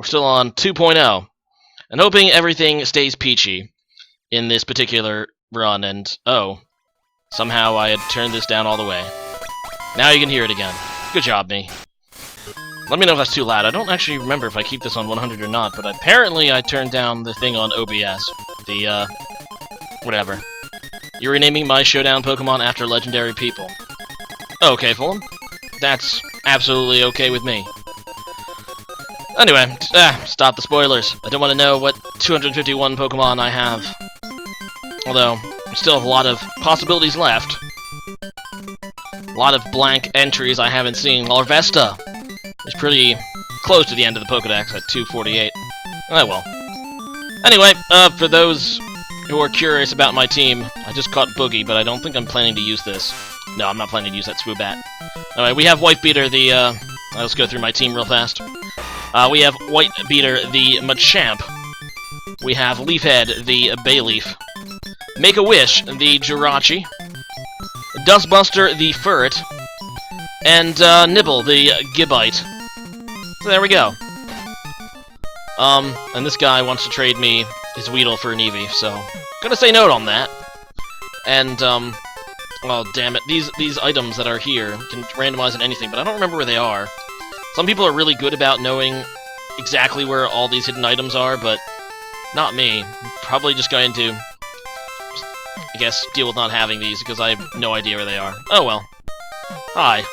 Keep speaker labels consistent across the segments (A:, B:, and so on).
A: We're still on 2.0. And hoping everything stays peachy in this particular run, and oh, somehow I had turned this down all the way. Now you can hear it again. Good job, me. Let me know if that's too loud. I don't actually remember if I keep this on 100 or not, but apparently I turned down the thing on OBS. Whatever. You're renaming my showdown Pokemon after legendary people. Okay, Fulham. That's absolutely okay with me. Anyway, stop the spoilers. I don't want to know what 251 Pokemon I have. Although, I still have a lot of possibilities left. A lot of blank entries I haven't seen. Larvesta is pretty close to the end of the Pokedex at 248. Oh well. Anyway, for those who are curious about my team, I just caught Boogie, but I don't think I'm planning to use this. No, I'm not planning to use that Swoobat. Anyway, we have White Beater, let's go through my team real fast. We have White Beater, the Machamp. We have Leafhead, the Bayleaf. Make-A-Wish, the Jirachi. Dustbuster, the Furret. And Nibble, the Gibbite. So there we go. And this guy wants to trade me his Weedle for an Eevee, so gonna say no on that. And oh damn it, these items that are here can randomize in anything, but I don't remember where they are. Some people are really good about knowing exactly where all these hidden items are, but not me. I'm probably just going to, I guess, deal with not having these because I have no idea where they are. Oh well. Hi.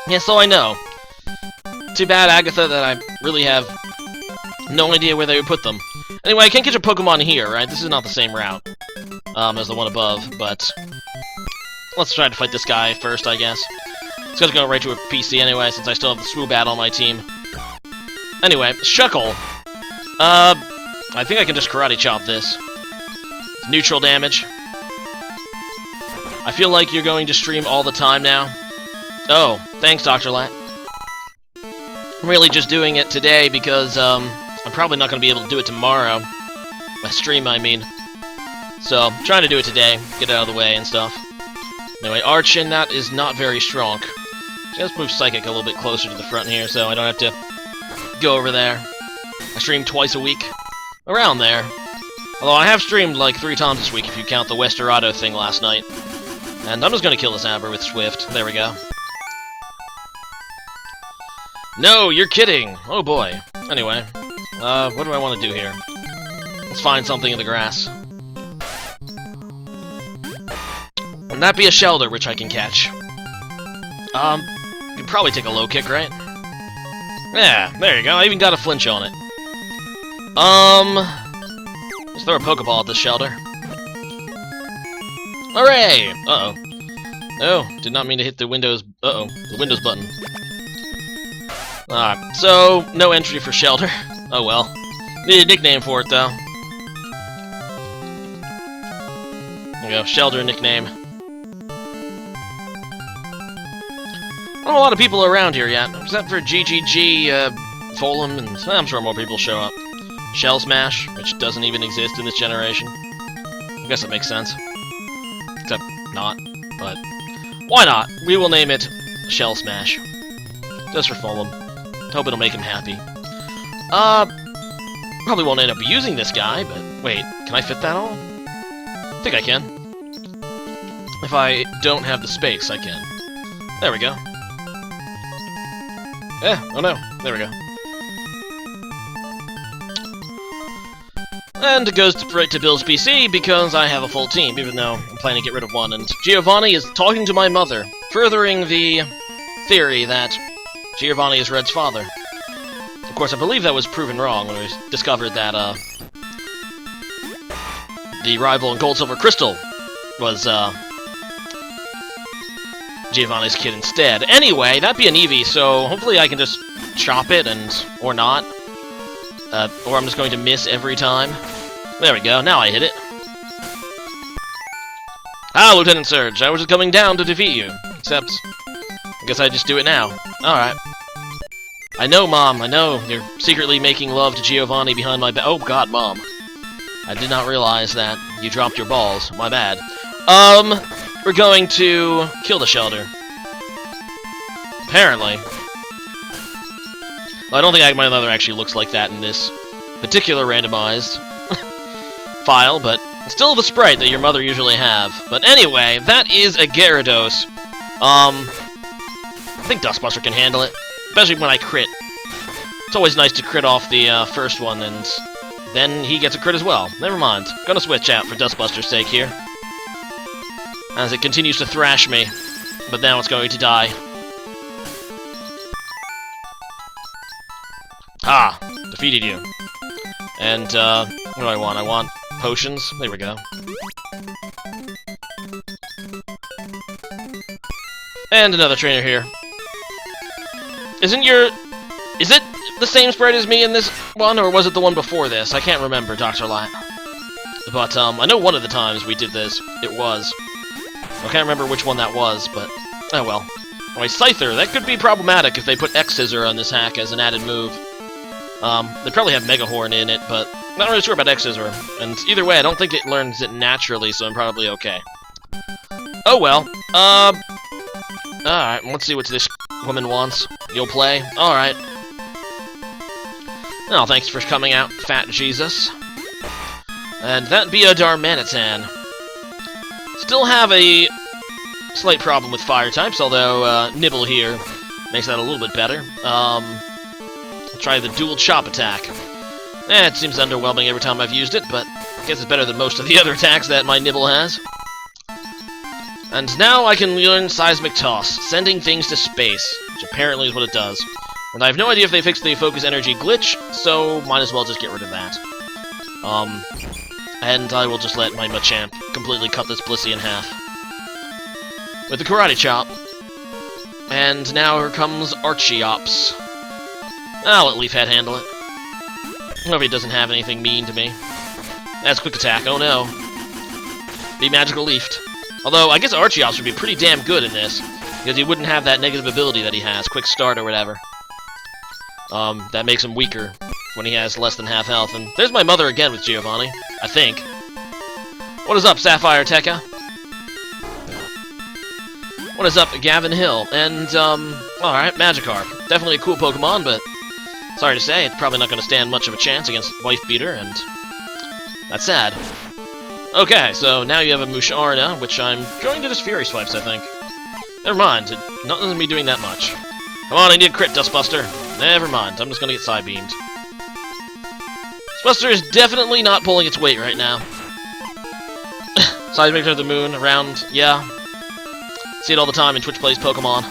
A: Yeah, so I know. Too bad, Agatha, that I really have no idea where they would put them. Anyway, I can't catch a Pokemon here, right? This is not the same route as the one above, but let's try to fight this guy first, I guess. It's gonna go right to a PC anyway, since I still have the Swoobat on my team. Anyway, Shuckle. I think I can just Karate Chop this. Neutral damage. I feel like you're going to stream all the time now. Oh, thanks, Dr. Lat. I'm really just doing it today because, I'm probably not going to be able to do it tomorrow. My stream, I mean. So, I'm trying to do it today, get it out of the way and stuff. Anyway, Archin, that is not very strong. Just move Psychic a little bit closer to the front here so I don't have to go over there. I stream twice a week. Around there. Although I have streamed like 3 times this week if you count the Westerado thing last night. And I'm just gonna kill this Amber with Swift. There we go. No, you're kidding! Oh boy. Anyway, what do I want to do here? Let's find something in the grass. And that be a Shelter, which I can catch. You could probably take a low kick, right? Yeah, there you go. I even got a flinch on it. Let's throw a Pokeball at this Shelter. Hooray! Uh-oh. Oh, did not mean to hit the Windows... the Windows button. So, no entry for Shelter. Oh well. Need a nickname for it, though. There we go, Shelter nickname. Not a lot of people around here yet, except for GGG, Fulham, and I'm sure more people show up. Shell Smash, which doesn't even exist in this generation. I guess that makes sense. Except not, but why not? We will name it Shell Smash. Just for Fulham. Hope it'll make him happy. Probably won't end up using this guy, but wait, can I fit that all? I think I can. If I don't have the space, I can. There we go. Oh no, there we go. And it goes right to Bill's PC because I have a full team, even though I'm planning to get rid of one. And Giovanni is talking to my mother, furthering the theory that Giovanni is Red's father. Of course, I believe that was proven wrong when we discovered that the rival in Gold, Silver, Crystal was Giovanni's kid instead. Anyway, that'd be an Eevee, so hopefully I can just chop it or not. Or I'm just going to miss every time. There we go, now I hit it. Ah, Lieutenant Surge, I was just coming down to defeat you. Except, I guess I just do it now. Alright. I know, Mom, I know. You're secretly making love to Giovanni behind my back. Oh god, Mom. I did not realize that you dropped your balls. My bad. We're going to kill the Shelter. Apparently. I don't think my mother actually looks like that in this particular randomized file, but it's still the sprite that your mother usually have. But anyway, that is a Gyarados. I think Dustbuster can handle it, especially when I crit. It's always nice to crit off the first one, and then he gets a crit as well. Never mind. Gonna switch out for Dustbuster's sake here, as it continues to thrash me, but now it's going to die. Ah! Defeated you. And, what do I want? I want potions. There we go. And another trainer here. Is it the same sprite as me in this one, or was it the one before this? I can't remember, Dr. Light. But, I know one of the times we did this, it was. I can't remember which one that was, but, oh well. Anyway, Scyther, that could be problematic if they put X-Scissor on this hack as an added move. They probably have Mega Horn in it, but I'm not really sure about X-Scissor. And either way, I don't think it learns it naturally, so I'm probably okay. Oh well. Alright, let's see what this woman wants. You'll play? Alright. Oh, thanks for coming out, Fat Jesus. And that be a Darmanitan. Still have a slight problem with fire types, although Nibble here makes that a little bit better. Try the dual chop attack. It seems underwhelming every time I've used it, but I guess it's better than most of the other attacks that my Nibble has. And now I can learn Seismic Toss, sending things to space, which apparently is what it does. And I have no idea if they fixed the Focus Energy glitch, so might as well just get rid of that. And I will just let my Machamp completely cut this Blissey in half. With the Karate Chop. And now here comes Archeops. I'll let Leafhead handle it. Hope he doesn't have anything mean to me. That's Quick Attack, oh no. Be Magical Leafed. Although, I guess Archeops would be pretty damn good in this, because he wouldn't have that negative ability that he has, Quick Start or whatever. That makes him weaker when he has less than half health. And there's my mother again with Giovanni, I think. What is up, Sapphire Tekka? What is up, Gavin Hill? And, alright, Magikarp. Definitely a cool Pokemon, but sorry to say, it's probably not going to stand much of a chance against Wife Beater, and that's sad. Okay, so now you have a Musharna, which I'm going to just Fury Swipes, I think. Never mind, not going to be doing that much. Come on, I need a crit, Dustbuster. Never mind, I'm just going to get Psybeamed. Dustbuster is definitely not pulling its weight right now. Seismic of the Moon, around, yeah. See it all the time in Twitch Plays Pokemon.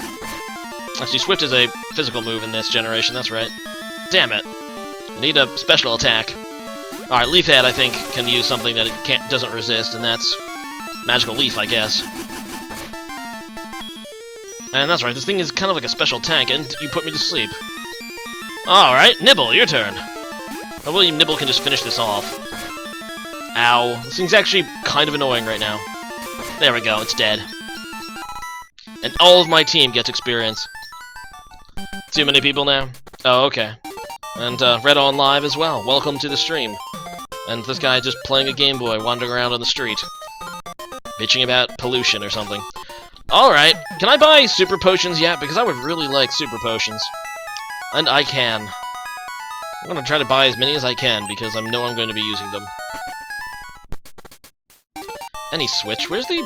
A: Actually, Swift is a physical move in this generation, that's right. Damn it. I need a special attack. Alright, Leafhead, I think, can use something that it doesn't resist, and that's Magical Leaf, I guess. And that's right, this thing is kind of like a special tank, and you put me to sleep. Alright, Nibble, your turn. I believe Nibble can just finish this off. Ow. This thing's actually kind of annoying right now. There we go, it's dead. And all of my team gets experience. Too many people now? Oh, okay. And, Red On Live as well. Welcome to the stream. And this guy just playing a Game Boy, wandering around on the street. Bitching about pollution or something. Alright, can I buy Super Potions yet? Because I would really like Super Potions. And I can. I'm gonna try to buy as many as I can, because I know I'm going to be using them. Any switch? Where's the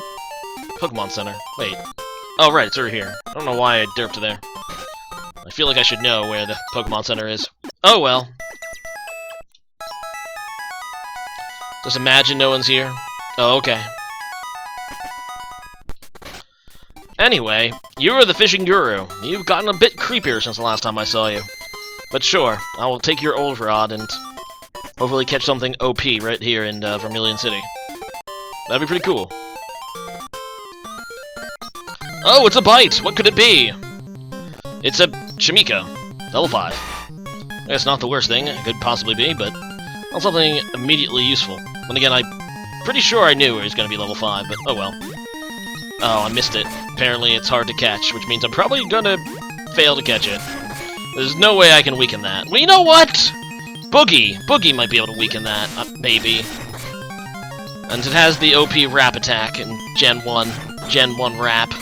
A: Pokemon Center? Wait. Oh, right, it's over here. I don't know why I derped there. I feel like I should know where the Pokemon Center is. Oh well. Just imagine no one's here. Oh, okay. Anyway, you are the fishing guru. You've gotten a bit creepier since the last time I saw you. But sure, I will take your old rod and hopefully catch something OP right here in Vermilion City. That'd be pretty cool. Oh, it's a bite! What could it be? It's a Chimika. Level 5. It's not the worst thing it could possibly be, but not something immediately useful. Then again, I'm pretty sure I knew it was going to be level 5, but oh well. Oh, I missed it. Apparently it's hard to catch, which means I'm probably going to fail to catch it. There's no way I can weaken that. Well, you know what? Boogie! Boogie might be able to weaken that, maybe. And it has the OP Wrap attack in Gen 1. Gen 1 Wrap.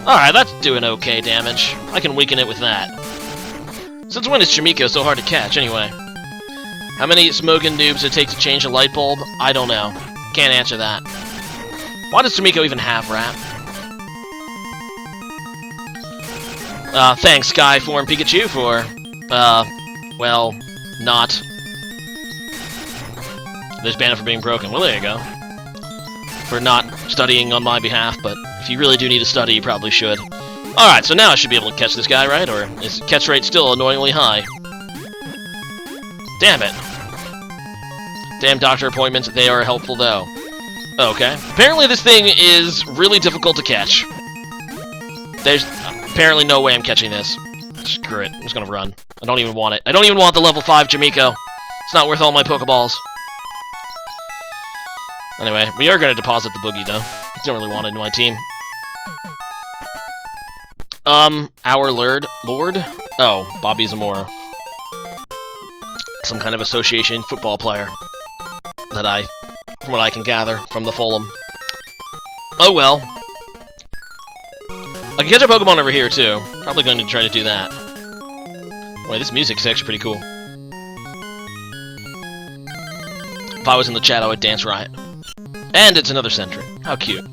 A: Alright, that's doing okay damage. I can weaken it with that. Since when is Chimiko so hard to catch, anyway? How many smoking noobs it take to change a light bulb? I don't know. Can't answer that. Why does Chimiko even have rap? Thanks, Skyform Pikachu, for, well, not. There's Banner for being broken. Well, there you go. For not studying on my behalf, but if you really do need to study, you probably should. Alright, so now I should be able to catch this guy, right? Or is catch rate still annoyingly high? Damn it. Damn doctor appointments, they are helpful, though. Okay. Apparently this thing is really difficult to catch. There's apparently no way I'm catching this. Screw it. I'm just gonna run. I don't even want it. I don't even want the level 5 Chimiko. It's not worth all my Pokeballs. Anyway, we are gonna deposit the Boogie, though. I don't really want it in my team. Our Lord? Oh, Bobby Zamora. Some kind of association football player. That from what I can gather from the Fulham. Oh well. I can catch a Pokemon over here, too. Probably going to try to do that. Boy, this music's actually pretty cool. If I was in the chat, I would dance riot. And it's another Sentret. How cute.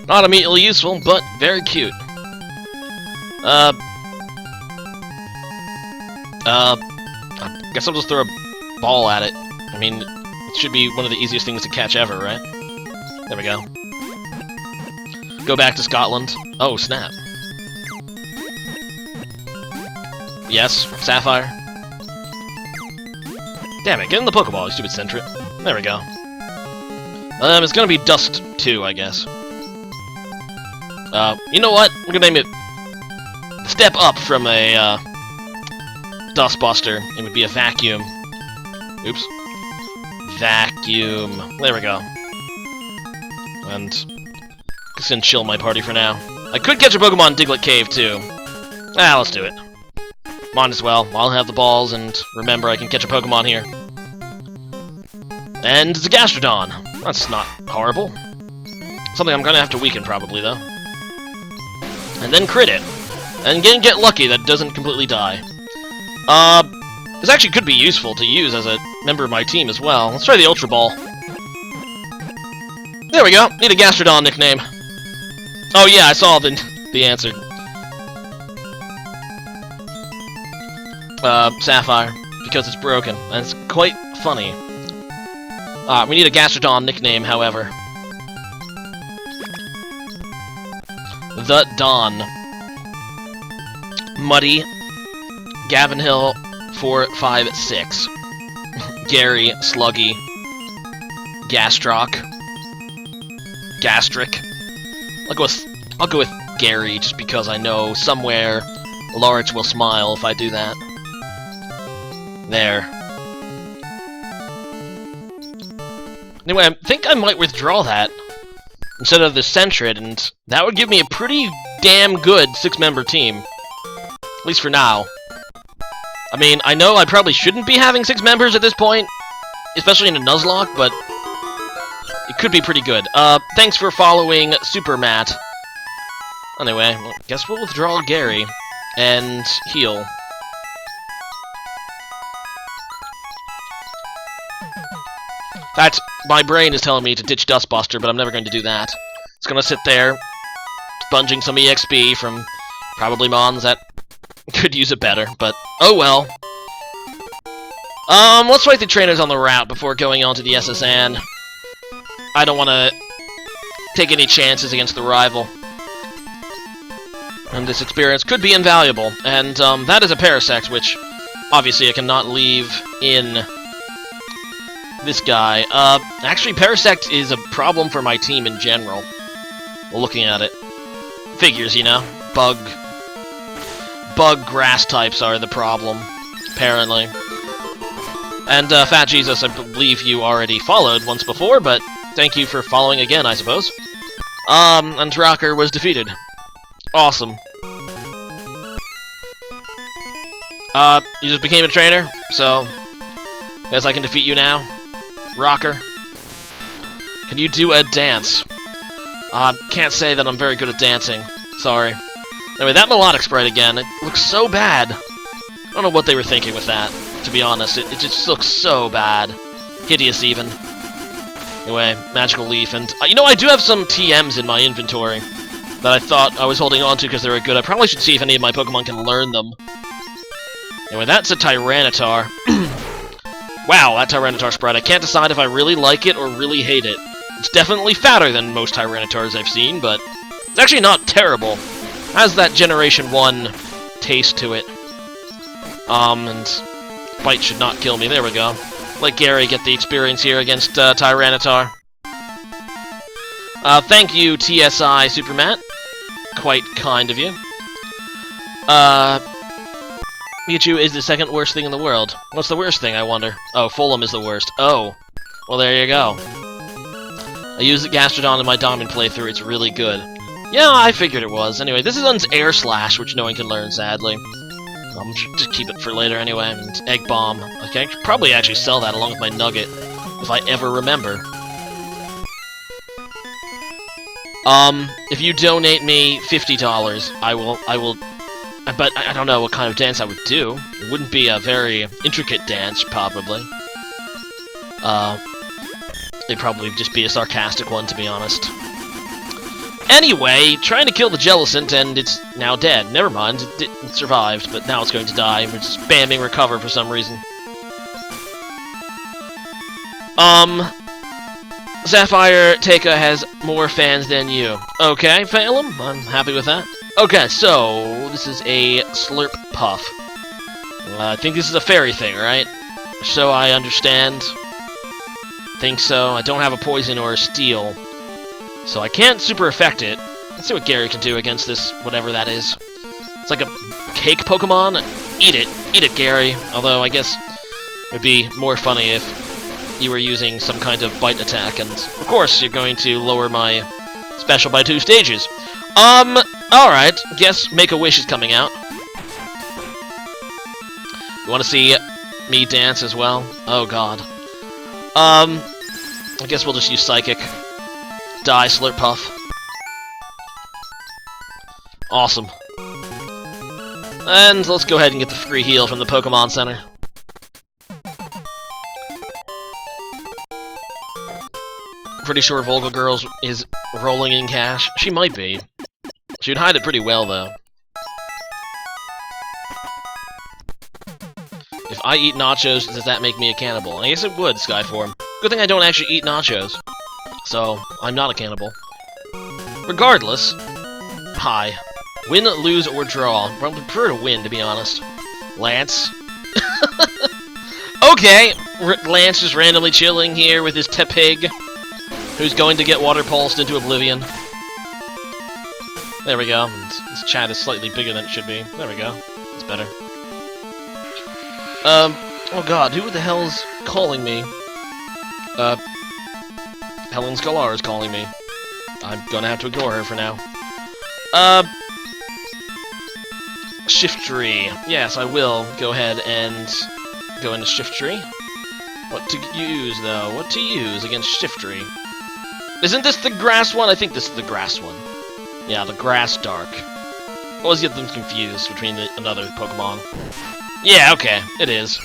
A: Not immediately useful, but very cute. I guess I'll just throw a ball at it. I mean, it should be one of the easiest things to catch ever, right? There we go. Go back to Scotland. Oh, snap. Yes, Sapphire. Damn it, get in the Pokeball, you stupid Sentret. There we go. It's gonna be Dust 2, I guess. You know what? We're gonna name it Step Up from a, Dustbuster. It would be a Vacuum. Oops. Vacuum. There we go. And just gonna chill my party for now. I could catch a Pokemon in Diglett Cave, too. Ah, let's do it. Might as well. I'll have the balls, and remember I can catch a Pokemon here. And it's a Gastrodon. That's not horrible. Something I'm gonna have to weaken, probably, though. And then crit it. And get lucky that it doesn't completely die. This actually could be useful to use as a member of my team as well. Let's try the Ultra Ball. There we go. Need a Gastrodon nickname. Oh yeah, I saw the answer. Sapphire, because it's broken, and it's quite funny. We need a Gastrodon nickname, however. The Don. Muddy. Gavin Hill 456. Gary Sluggy. Gastroc. Gastric. I'll go with Gary just because I know somewhere Large will smile if I do that. There. Anyway, I think I might withdraw that instead of the Sentret, and that would give me a pretty damn good 6-member team. At least for now. I mean, I know I probably shouldn't be having 6 members at this point, especially in a Nuzlocke, but it could be pretty good. Thanks for following Super Matt. Anyway, well, guess we'll withdraw Gary and heal. My brain is telling me to ditch Dustbuster, but I'm never going to do that. It's gonna sit there, sponging some EXP from probably Mons that could use it better, but oh well. Let's fight the trainers on the route before going on to the SSN. I don't want to take any chances against the rival. And this experience could be invaluable, and that is a Parasect, which obviously I cannot leave in this guy. Actually, Parasect is a problem for my team in general. Looking at it. Figures, you know. Bug grass types are the problem, apparently. And, Fat Jesus, I believe you already followed once before, but thank you for following again, I suppose. And Rocker was defeated. Awesome. You just became a trainer, so guess I can defeat you now. Rocker. Can you do a dance? Can't say that I'm very good at dancing. Sorry. Anyway, that melodic sprite again, it looks so bad. I don't know what they were thinking with that, to be honest. It just looks so bad. Hideous, even. Anyway, Magical Leaf, and... you know, I do have some TMs in my inventory that I thought I was holding on to because they were good. I probably should see if any of my Pokemon can learn them. Anyway, that's a Tyranitar. Wow, that Tyranitar spread. I can't decide if I really like it or really hate it. It's definitely fatter than most Tyranitars I've seen, but it's actually not terrible. It has that Generation 1 taste to it. And Bite should not kill me. There we go. Let Gary get the experience here against Tyranitar. Thank you, TSI Supermat. Quite kind of you. Pikachu is the second worst thing in the world. What's the worst thing, I wonder? Oh, Fulham is the worst. Oh. Well, there you go. I used the Gastrodon in my Diamond playthrough. It's really good. Yeah, I figured it was. Anyway, this is Air Slash, which no one can learn, sadly. Just keep it for later anyway. And Egg Bomb. Okay, I could probably actually sell that along with my Nugget, if I ever remember. If you donate me $50, I will, but I don't know what kind of dance I would do. It wouldn't be a very intricate dance, probably. It'd probably just be a sarcastic one, to be honest. Anyway, trying to kill the Jellicent, and it's now dead. Never mind, it survived, but now it's going to die. We're just spamming recover for some reason. Sapphire Teika has more fans than you. Okay, Phalem, I'm happy with that. Okay, so, this is a Slurp Puff. I think this is a fairy thing, right? So I understand. Think so. I don't have a poison or a steel, so I can't super affect it. Let's see what Gary can do against this, whatever that is. It's like a cake Pokemon. Eat it, Gary. Although I guess it'd be more funny if you were using some kind of bite attack, and of course you're going to lower my special by 2 stages. Alright, guess Make-A-Wish is coming out. You wanna see me dance as well? Oh god. I guess we'll just use Psychic. Die, Slurp Puff. Awesome. And let's go ahead and get the free heal from the Pokemon Center. Pretty sure Volga Girls is rolling in cash. She might be. She'd hide it pretty well, though. If I eat nachos, does that make me a cannibal? I guess it would, Skyform. Good thing I don't actually eat nachos. So, I'm not a cannibal. Regardless, hi. Win, lose, or draw. I would prefer to win, to be honest. Lance. Okay, Lance is randomly chilling here with his Tepig, who's going to get water pulsed into oblivion. There we go. This chat is slightly bigger than it should be. There we go. It's better. Oh god, who the hell's calling me? Helen Scalar is calling me. I'm gonna have to ignore her for now. Shiftry. Yes, I will go ahead and go into Shiftry. What to use, though? What to use against Shiftry? Isn't this the grass one? I think this is the grass one. Yeah, the Grass Dark. I always get them confused between another Pokemon. Yeah, okay, it is.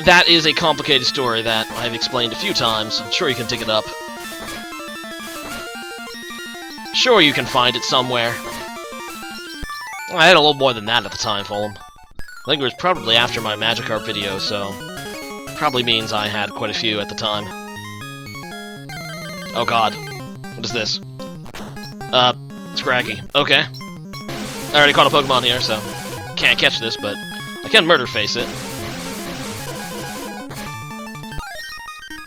A: That is a complicated story that I've explained a few times. I'm sure you can dig it up. Sure you can find it somewhere. I had a little more than that at the time, Fulham. I think it was probably after my Magikarp video, so... probably means I had quite a few at the time. Oh god. What is this? Scraggy. Okay. I already caught a Pokemon here, so... can't catch this, but... I can murder face it.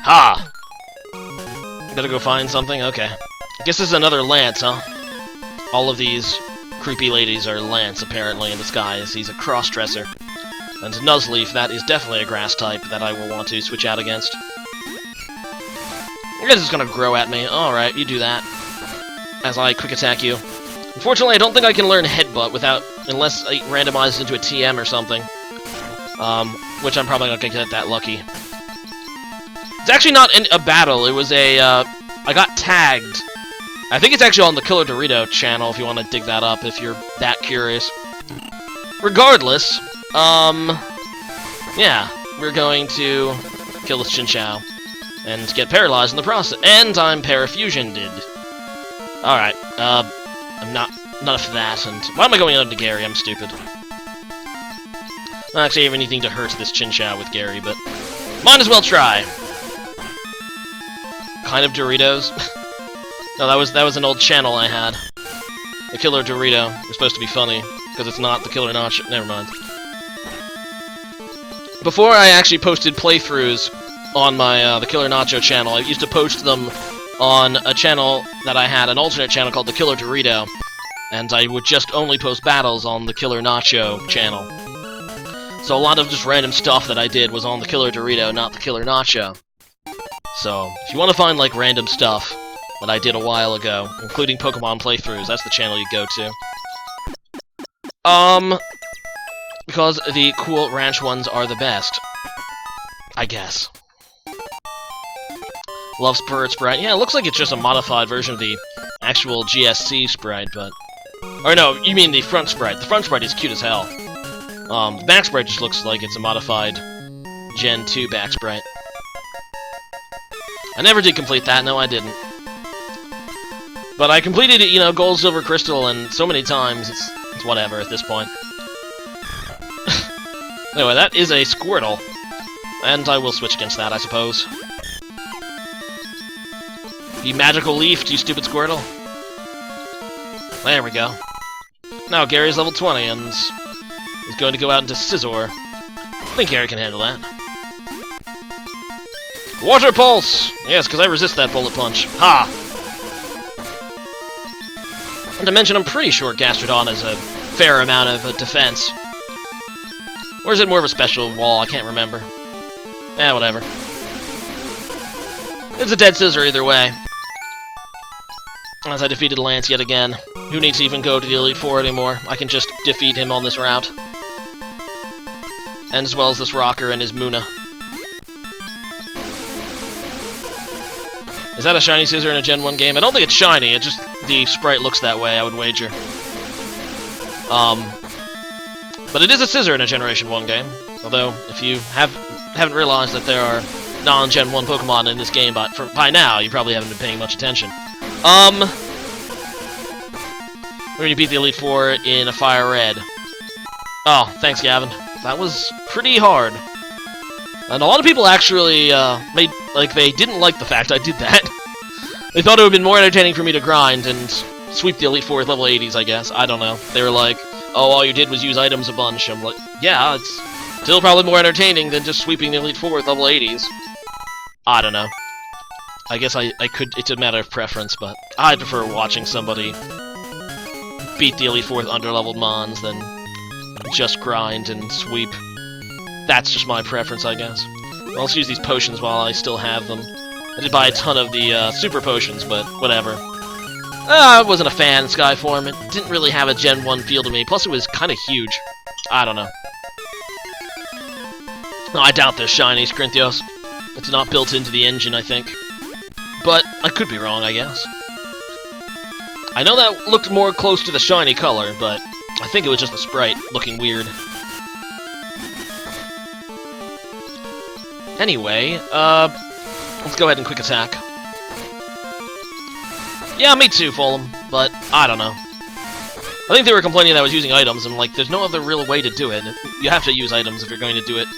A: Ha! Gotta go find something? Okay. I guess this is another Lance, huh? All of these creepy ladies are Lance, apparently, in disguise. He's a cross-dresser. And Nuzleaf, that is definitely a grass type that I will want to switch out against. I guess it's gonna grow at me. Alright, you do that. As I quick attack you. Unfortunately, I don't think I can learn Headbutt without... unless I randomize into a TM or something. Which I'm probably not gonna get that lucky. It's actually not a battle, it was a, I got tagged I think it's actually on the Killer Dorito channel if you want to dig that up if you're that curious. Regardless, yeah, we're going to kill this Chinchou and get paralyzed in the process. And I'm parafusioned. Alright, I'm not enough of that, and why am I going out to Gary? I'm stupid. Not actually have anything to hurt this Chinchou with Gary, but might as well try. Kind of Doritos. No, that was an old channel I had. The Killer Dorito. It's supposed to be funny, because it's not the TheKillerNacho. Never mind. Before I actually posted playthroughs on my the TheKillerNacho channel, I used to post them on a channel that I had, an alternate channel called the Killer Dorito, and I would just only post battles on the TheKillerNacho channel. So a lot of just random stuff that I did was on the Killer Dorito, not the TheKillerNacho. So, if you want to find, like, random stuff that I did a while ago, including Pokemon playthroughs, that's the channel you go to. Because the cool ranch ones are the best. I guess. Love Spirit Sprite. Yeah, it looks like it's just a modified version of the actual GSC sprite, but... Or no, you mean the front sprite. The front sprite is cute as hell. The back sprite just looks like it's a modified Gen 2 back sprite. I never did complete that, no I didn't. But I completed it, you know, Gold, Silver, Crystal, and so many times, it's whatever at this point. Anyway, that is a Squirtle. And I will switch against that, I suppose. You magical leaf, you stupid Squirtle. There we go. Now Gary's level 20, and he's going to go out into Scizor. I think Gary can handle that. Water Pulse! Yes, because I resist that Bullet Punch. Ha! And to mention, I'm pretty sure Gastrodon has a fair amount of defense. Or is it more of a special wall? I can't remember. Eh, whatever. It's a dead scissor either way. As I defeated Lance yet again. Who needs to even go to the Elite Four anymore? I can just defeat him on this route. And as well as this Rocker and his Muna. Is that a shiny scissor in a Gen 1 game? I don't think it's shiny, it just... the sprite looks that way, I would wager. But it is a scissor in a Generation 1 game. Although, if you haven't realized that there are non-Gen 1 Pokemon in this game by now, you probably haven't been paying much attention. When you beat the Elite Four in a Fire Red. Oh, thanks, Gavin. That was pretty hard. And a lot of people actually, they didn't like the fact I did that. They thought it would have been more entertaining for me to grind and sweep the Elite Four with level 80s, I guess. I don't know. They were like, oh, all you did was use items a bunch. I'm like, yeah, it's still probably more entertaining than just sweeping the Elite Four with level 80s. I don't know. I guess I could, it's a matter of preference, but I prefer watching somebody beat the Elite Four with underleveled mons than just grind and sweep. That's just my preference, I guess. Let's use these potions while I still have them. I did buy a ton of the super potions, but whatever. I wasn't a fan of Skyform. It didn't really have a Gen 1 feel to me. Plus, it was kind of huge. I don't know. No, I doubt there's shiny Scrinthios. It's not built into the engine, I think. But I could be wrong, I guess. I know that looked more close to the shiny color, but I think it was just the sprite looking weird. Anyway, let's go ahead and quick attack. Yeah, me too, Fulham, but I don't know. I think they were complaining that I was using items, and like, there's no other real way to do it. You have to use items if you're going to do it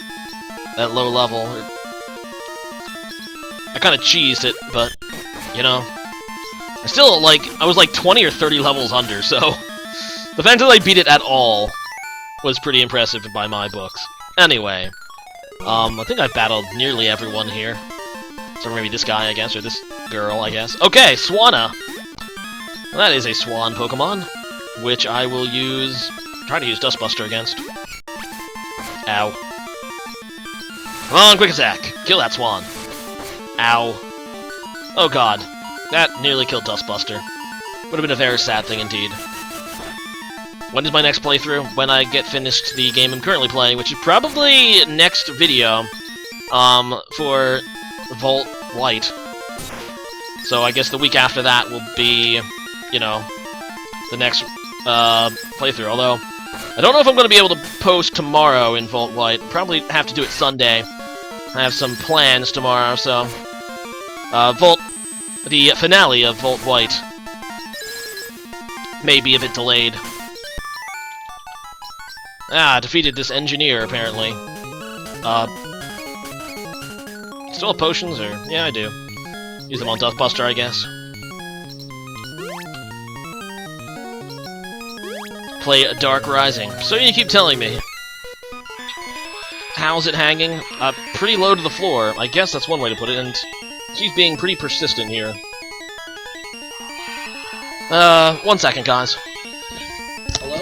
A: at low level. I kind of cheesed it, but, you know, I still, like, I was like 20 or 30 levels under, so the fact that I beat it at all was pretty impressive by my books. Anyway, I think I've battled nearly everyone here. So maybe this guy, I guess, or this girl, I guess. Okay, Swanna! Well, that is a Swan Pokemon, which I will try to use Dustbuster against. Ow. Come on, quick attack! Kill that Swan! Ow. Oh god. That nearly killed Dustbuster. Would have been a very sad thing indeed. When is my next playthrough? When I get finished the game I'm currently playing, which is probably next video, for Volt White. So I guess the week after that will be, you know, the next playthrough. Although, I don't know if I'm going to be able to post tomorrow in Volt White. Probably have to do it Sunday. I have some plans tomorrow, so... the finale of Volt White may be a bit delayed. Ah, defeated this engineer, apparently. Still have potions, or... Yeah, I do. Use them on Dustbuster, I guess. Play Dark Rising. So you keep telling me. How's it hanging? Pretty low to the floor. I guess that's one way to put it, and she's being pretty persistent here. 1 second, guys. Hello?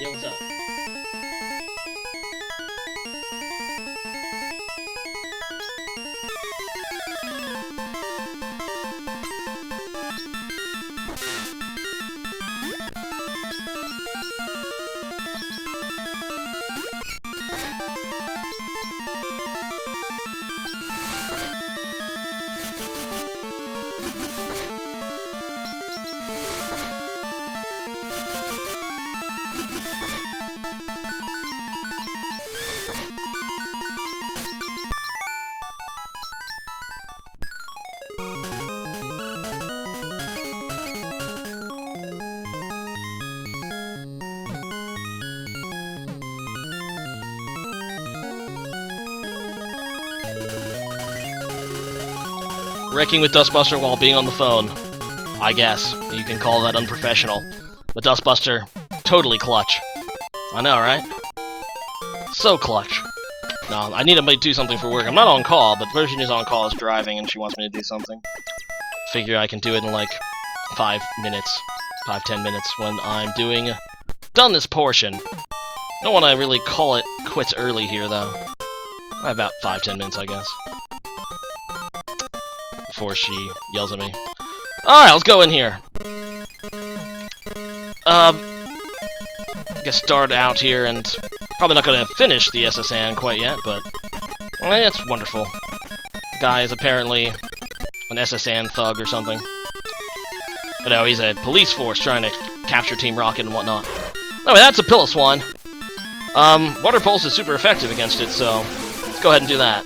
A: Yeah, what's up? Wrecking with Dustbuster while being on the phone. I guess. You can call that unprofessional. But Dustbuster, totally clutch. I know, right? So clutch. No, I need to do something for work. I'm not on call, but Virginia's on call is driving and she wants me to do something. Figure I can do it in like 5 minutes. 5-10 minutes when I'm done this portion. Don't want to really call it quits early here, though. About 5-10 minutes, I guess. Before she yells at me. Alright, let's go in here. Get started out here, and probably not going to finish the SSN quite yet, but it's wonderful. The guy is apparently an SSN thug or something. But no, he's a police force trying to capture Team Rocket and whatnot. Anyway, that's a Piloswine. Water Pulse is super effective against it, so let's go ahead and do that.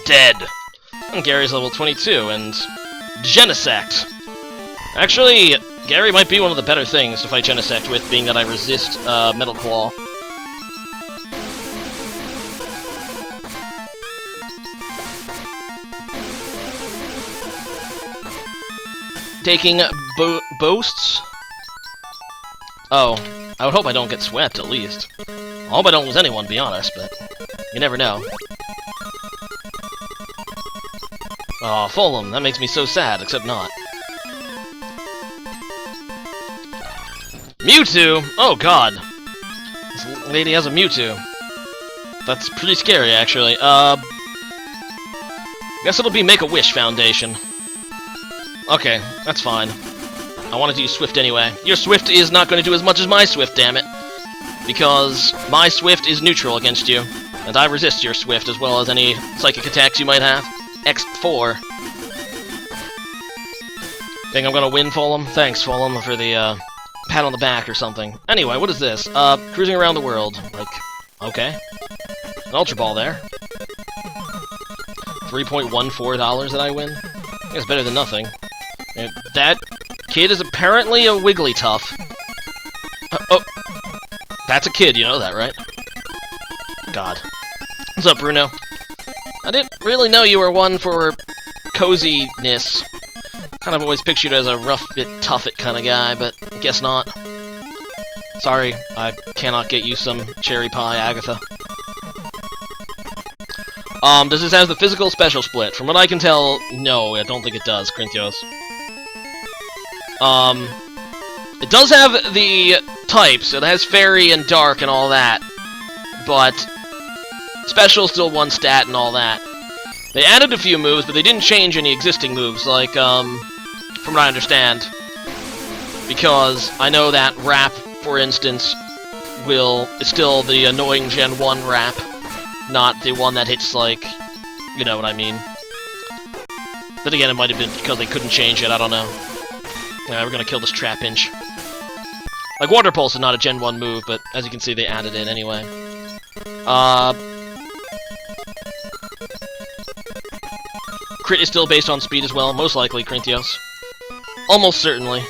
A: Dead. And Gary's level 22, and Genesect. Actually, Gary might be one of the better things to fight Genesect with, being that I resist Metal Claw. Taking boasts? Oh, I would hope I don't get swept, at least. I hope I don't lose anyone, to be honest, but you never know. Aw, Fulham, that makes me so sad, except not. Mewtwo! Oh god! This lady has a Mewtwo. That's pretty scary, actually. Guess it'll be Make-A-Wish Foundation. Okay, that's fine. I wanted to use Swift anyway. Your Swift is not going to do as much as my Swift, damn it. Because my Swift is neutral against you, and I resist your Swift as well as any psychic attacks you might have. X4. Think I'm gonna win, Fulham? Thanks, Fulham, for the, pat on the back or something. Anyway, what is this? Cruising around the world. Like, okay. An Ultra Ball there. $3.14 that I win? I think it's better than nothing. And that kid is apparently a Wigglytuff. Oh, that's a kid, you know that, right? God. What's up, Bruno? I didn't really know you were one for coziness. Kind of always pictured you as a rough bit, tough it kind of guy, but guess not. Sorry, I cannot get you some cherry pie, Agatha. Does this have the physical special split? From what I can tell, no, I don't think it does, Crintios. It does have the types. It has Fairy and Dark and all that, but Special's still one stat and all that. They added a few moves, but they didn't change any existing moves, like, from what I understand. Because I know that Rap, for instance, is still the annoying Gen 1 Rap, not the one that hits, like, you know what I mean. Then again, it might have been because they couldn't change it, I don't know. Yeah, we're gonna kill this Trapinch. Like, Water Pulse is not a Gen 1 move, but as you can see, they added it anyway. Crit is still based on speed as well, most likely, Crintios. Almost certainly.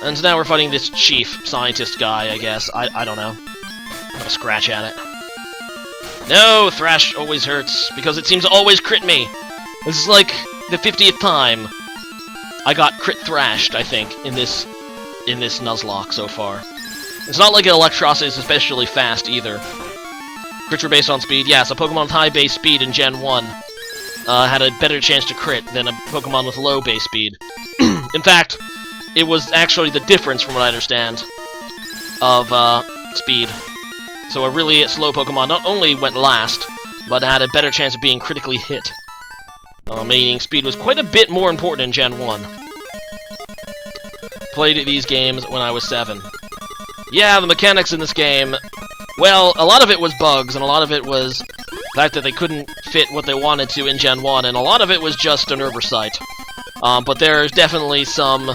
A: And now we're fighting this chief scientist guy, I guess. I don't know. I'm gonna scratch at it. No! Thrash always hurts, because it seems to always crit me! This is like the 50th time I got crit thrashed, I think, in this Nuzlocke so far. It's not like Electros is especially fast, either. Crits were based on speed. Yes, a Pokemon with high base speed in Gen 1 had a better chance to crit than a Pokemon with low base speed. In fact, it was actually the difference, from what I understand, of speed. So a really slow Pokemon not only went last, but had a better chance of being critically hit. Meaning speed was quite a bit more important in Gen 1. Played these games when I was 7. Yeah, the mechanics in this game, well, a lot of it was bugs, and a lot of it was the fact that they couldn't fit what they wanted to in Gen 1, and a lot of it was just an oversight. But there's definitely some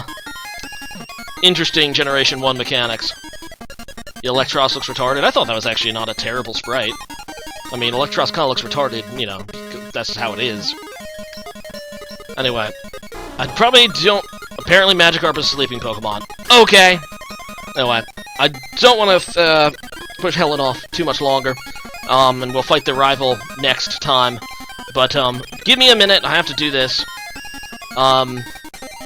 A: interesting Generation 1 mechanics. The Electros looks retarded. I thought that was actually not a terrible sprite. I mean, Electros kind of looks retarded, you know, that's how it is. Anyway, I probably don't... Apparently Magikarp is a sleeping Pokemon. Okay! Anyway, I don't want to push Helen off too much longer, and we'll fight the rival next time. But, give me a minute, I have to do this.